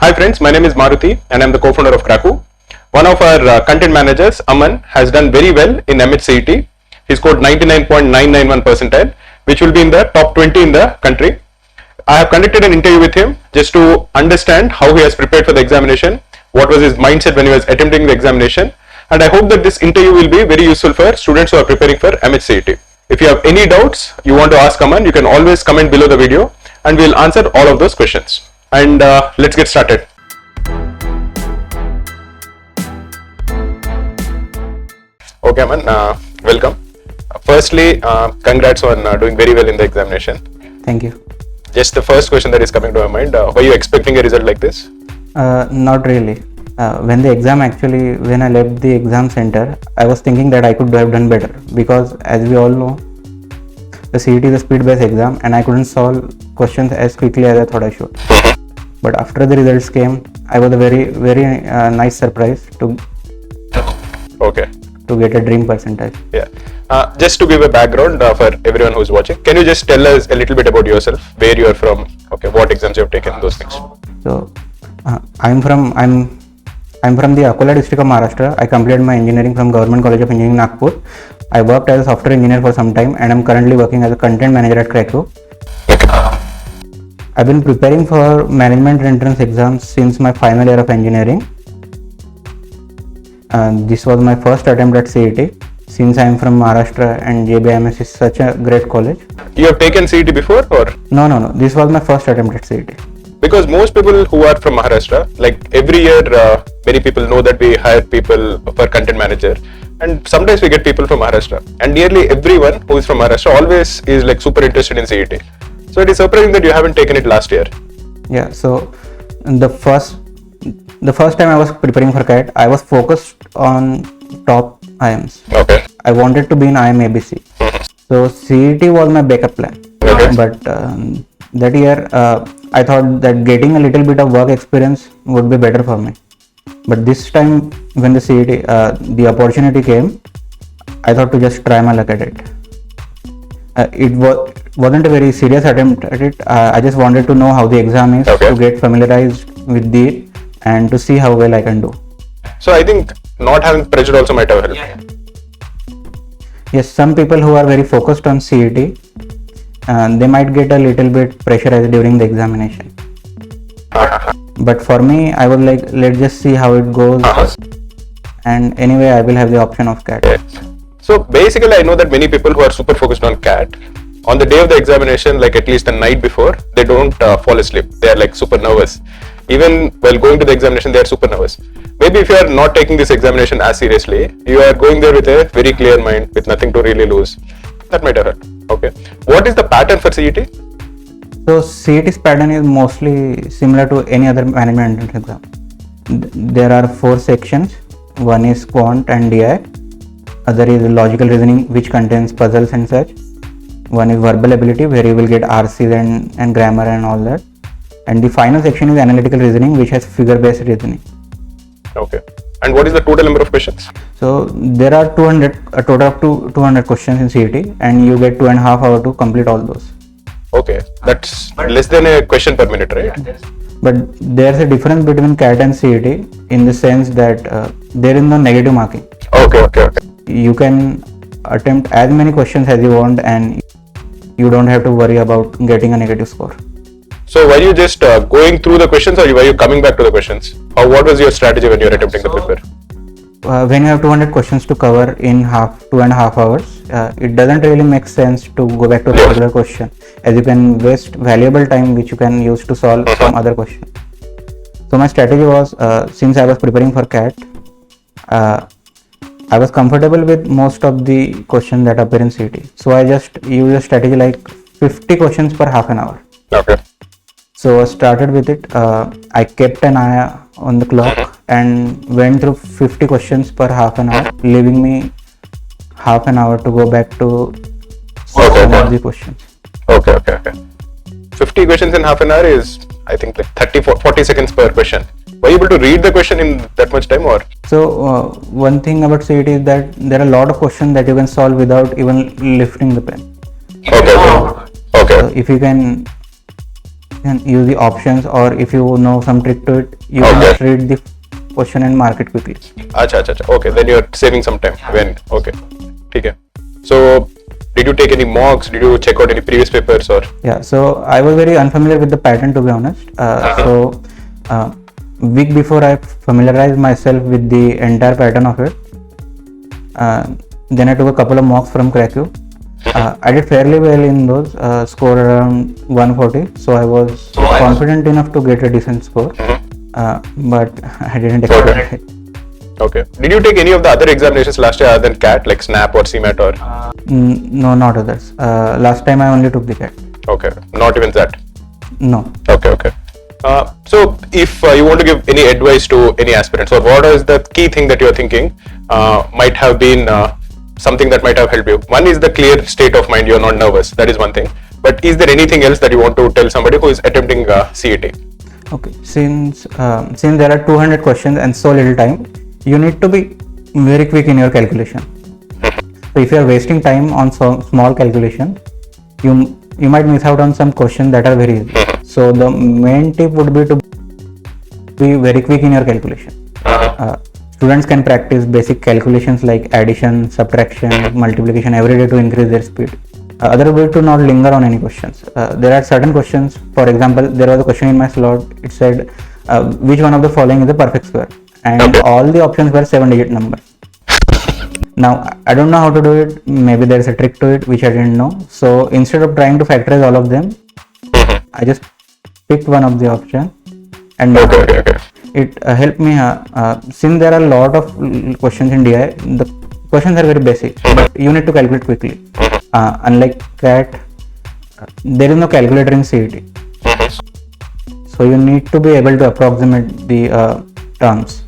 Hi friends, my name is Maruti and I am the co-founder of Kraku. One of our content managers, Aman, has done very well in MAH-CET. He scored 99.991 percentile, which will be in the top 20 in the country. I have conducted an interview with him just to understand how he has prepared for the examination, what was his mindset when he was attempting the examination, and I hope that this interview will be very useful for students who are preparing for MAH-CET. If you have any doubts you want to ask Aman, you can always comment below the video and we will answer all of those questions. And let's get started. Okay, Aman, welcome. Firstly, congrats on doing very well in the examination. Thank you. Just the first question that is coming to my mind, were you expecting a result like this? Not really. When I left the exam center, I was thinking that I could have done better because as we all know, the CET is a speed-based exam and I couldn't solve questions as quickly as I thought I should. But after the results came, I was a very nice surprise to get a dream percentile. Yeah. Just to give a background for everyone who is watching, can you just tell us a little bit about yourself, where you are from, what exams you have taken, those things? So, I'm from the Akola district of Maharashtra. I completed my engineering from Government College of Engineering, Nagpur. I worked as a software engineer for some time and I'm currently working as a content manager at Kraku. I've been preparing for management entrance exams since my final year of engineering. This was my first attempt at CET since I am from Maharashtra and JBIMS is such a great college. You have taken CET before or? No. This was my first attempt at CET. Because most people who are from Maharashtra, like every year, many people know that we hire people for content manager, and sometimes we get people from Maharashtra, and nearly everyone who is from Maharashtra always is like super interested in CET. So it is surprising that you haven't taken it last year. Yeah. So the first time I was preparing for CAT, I was focused on top IIMs. Okay. I wanted to be in IIM ABC. So CET was my backup plan. Okay. But that year I thought that getting a little bit of work experience would be better for me. But this time when the CET, the opportunity came, I thought to just try my luck at it. It wasn't a very serious attempt at it. I just wanted to know how the exam is, to get familiarized with it and to see how well I can do. So I think not having pressure also might have helped. Yes, some people who are very focused on CET, they might get a little bit pressurized during the examination. But for me, I was like, let's just see how it goes. And anyway, I will have the option of CAT. So basically, I know that many people who are super focused on CAT, on the day of the examination, like at least the night before, they don't fall asleep. They are like super nervous. Even while going to the examination, they are super nervous. Maybe if you are not taking this examination as seriously, you are going there with a very clear mind, with nothing to really lose. That might have helped. Okay. What is the pattern for CET? So CET's pattern is mostly similar to any other management entrance exam. There are 4 sections. One is quant and DI. Other is logical reasoning, which contains puzzles and such. One is verbal ability, where you will get RCs and grammar and all that. And the final section is analytical reasoning, which has figure-based reasoning. Okay. And what is the total number of questions? So there are a total of 200 questions in CET, and you get 2.5 hours to complete all those. Okay, that's less than a question per minute, right? But there's a difference between CAT and CET in the sense that there is no negative marking. Okay. You can attempt as many questions as you want and you don't have to worry about getting a negative score. So were you just going through the questions or were you coming back to the questions? Or what was your strategy when you were attempting to prepare? When you have 200 questions to cover in 2.5 hours, it doesn't really make sense to go back to the particular question, as you can waste valuable time which you can use to solve some other question. So my strategy was, since I was preparing for CAT, I was comfortable with most of the questions that appear in CET. So I just used a strategy like 50 questions per half an hour. Okay. So I started with it. I kept an eye on the clock and went through 50 questions per half an hour, leaving me half an hour to go back to some of the questions. Okay. 50 questions in half an hour is, I think, like 40 seconds per question. Were you able to read the question in that much time or? So one thing about CET is that there are a lot of questions that you can solve without even lifting the pen. Okay. So if you can can use the options, or if you know some trick to it, you can just read the question and mark it quickly. Acha. Okay, then you're saving some time. Okay. Okay. So, did you take any mocks? Did you check out any previous papers or? Yeah, so I was very unfamiliar with the pattern, to be honest. So, week before I familiarized myself with the entire pattern of it. Then I took a couple of mocks from Krakow. I did fairly well in those, scored around 140. So I was confident enough to get a decent score, but I didn't expect it. Okay. Did you take any of the other examinations last year other than CAT, like SNAP or CMAT or? No, not others. Last time I only took the CAT. Okay. Not even that? No. Okay. So, if you want to give any advice to any aspirants, or what is the key thing that you are thinking might have been something that might have helped you? One is the clear state of mind, you are not nervous, that is one thing. But is there anything else that you want to tell somebody who is attempting CET? Okay, since there are 200 questions and so little time, you need to be very quick in your calculation. So if you are wasting time on some small calculation, you might miss out on some questions that are very easy. So the main tip would be to be very quick in your calculation. Students can practice basic calculations like addition, subtraction, multiplication every day to increase their speed. Other way to not linger on any questions. There are certain questions. For example, there was a question in my slot. It said, which one of the following is a perfect square? And all the options were 7-digit numbers. Now, I don't know how to do it. Maybe there's a trick to it which I didn't know. So instead of trying to factorize all of them, I just picked one of the options and it helped me. Since there are a lot of questions in DI, the questions are very basic, but you need to calculate quickly. Unlike CAT, there is no calculator in CET. So you need to be able to approximate the terms.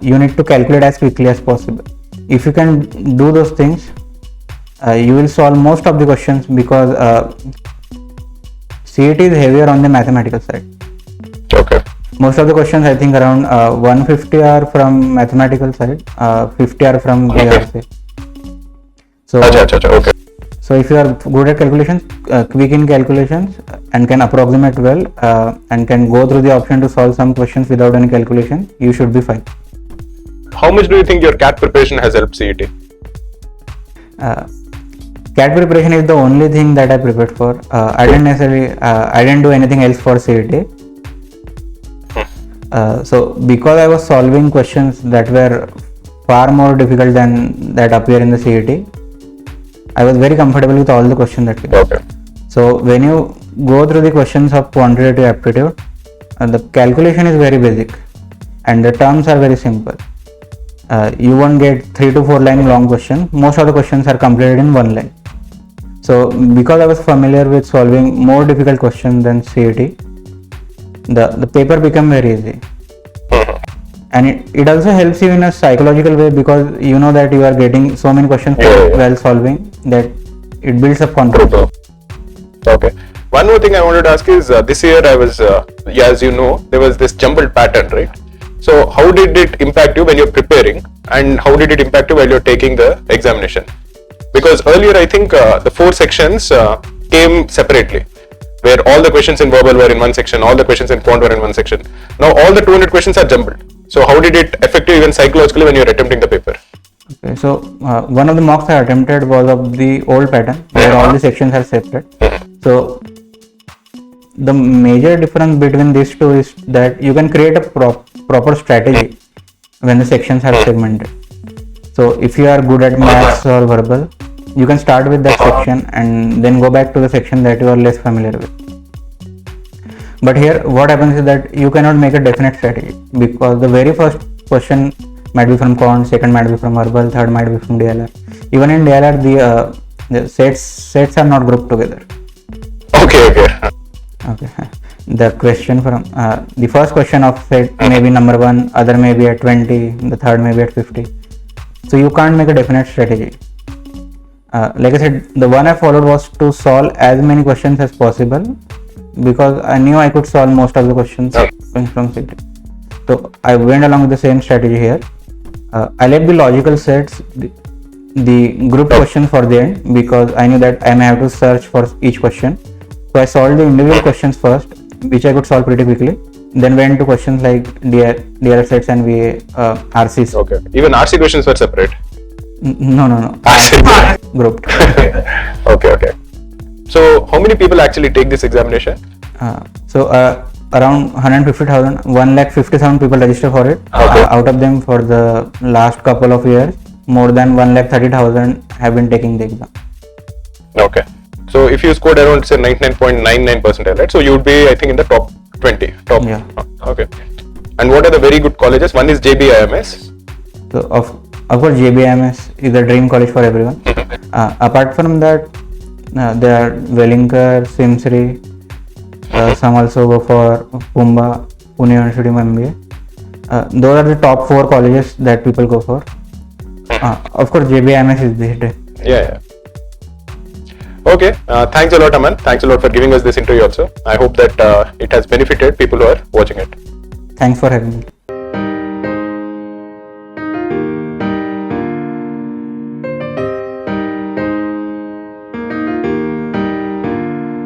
You need to calculate as quickly as possible. If you can do those things, you will solve most of the questions, because CET is heavier on the mathematical side. Okay. Most of the questions, I think around 150 are from mathematical side, 50 are from the RC. So, okay. So if you are good at calculations, quick in calculations, and can approximate well, and can go through the option to solve some questions without any calculation, you should be fine. How much do you think your CAT preparation has helped CET? CAT preparation is the only thing that I prepared for. I didn't do anything else for CET. So because I was solving questions that were far more difficult than that appear in the CET, I was very comfortable with all the questions that came. Okay. So when you go through the questions of quantitative aptitude, the calculation is very basic and the terms are very simple. You won't get 3 to 4 line long questions. Most of the questions are completed in 1 line. So because I was familiar with solving more difficult questions than CET, the paper became very easy. And it also helps you in a psychological way, because you know that you are getting so many questions while solving, that it builds up confidence. Okay. One more thing I wanted to ask is, this year I was, as you know, there was this jumbled pattern, right? So how did it impact you when you're preparing, and how did it impact you while you're taking the examination? Because earlier I think the 4 sections came separately, where all the questions in verbal were in one section, all the questions in quant were in one section. Now all the 200 questions are jumbled. So how did it affect you even psychologically when you're attempting the paper? Okay, so one of the mocks I attempted was of the old pattern, where all the sections are separate. So the major difference between these two is that you can create a proper strategy when the sections are segmented. So if you are good at maths or verbal, you can start with that section and then go back to the section that you are less familiar with. But here what happens is that you cannot make a definite strategy, because the very first question might be from quant, second might be from verbal, third might be from DLR. Even in DLR, the sets are not grouped together. Okay. The question from the first question of set may be number 1, other may be at 20, the third may be at 50. So you can't make a definite strategy. Like I said, the one I followed was to solve as many questions as possible, because I knew I could solve most of the questions from CET. So I went along with the same strategy here. I left the logical sets, the group questions for the end, because I knew that I may have to search for each question. So I solved the individual questions first, which I could solve pretty quickly. Then went to questions like DR sets and VA RCs. Okay. Even RC questions were separate. No. Grouped. Okay. So how many people actually take this examination? So around 150,000, 1,50,000 people register for it. Okay. Out of them, for the last couple of years, more than 1,30,000 have been taking the exam. Okay. So if you scored around say 99.99 percentile, right? So you would be, I think, in the top 20. Top. Yeah. Okay. And what are the very good colleges? One is JBIMS. So of course JBIMS is a dream college for everyone. Apart from that, there are Wellinger, Simsri. Some also go for Pune University MBA. Those are the top 4 colleges that people go for. Of course JBIMS is the Yeah. Okay. Thanks a lot, Aman. Thanks a lot for giving us this interview also. I hope that it has benefited people who are watching it. Thanks for having me.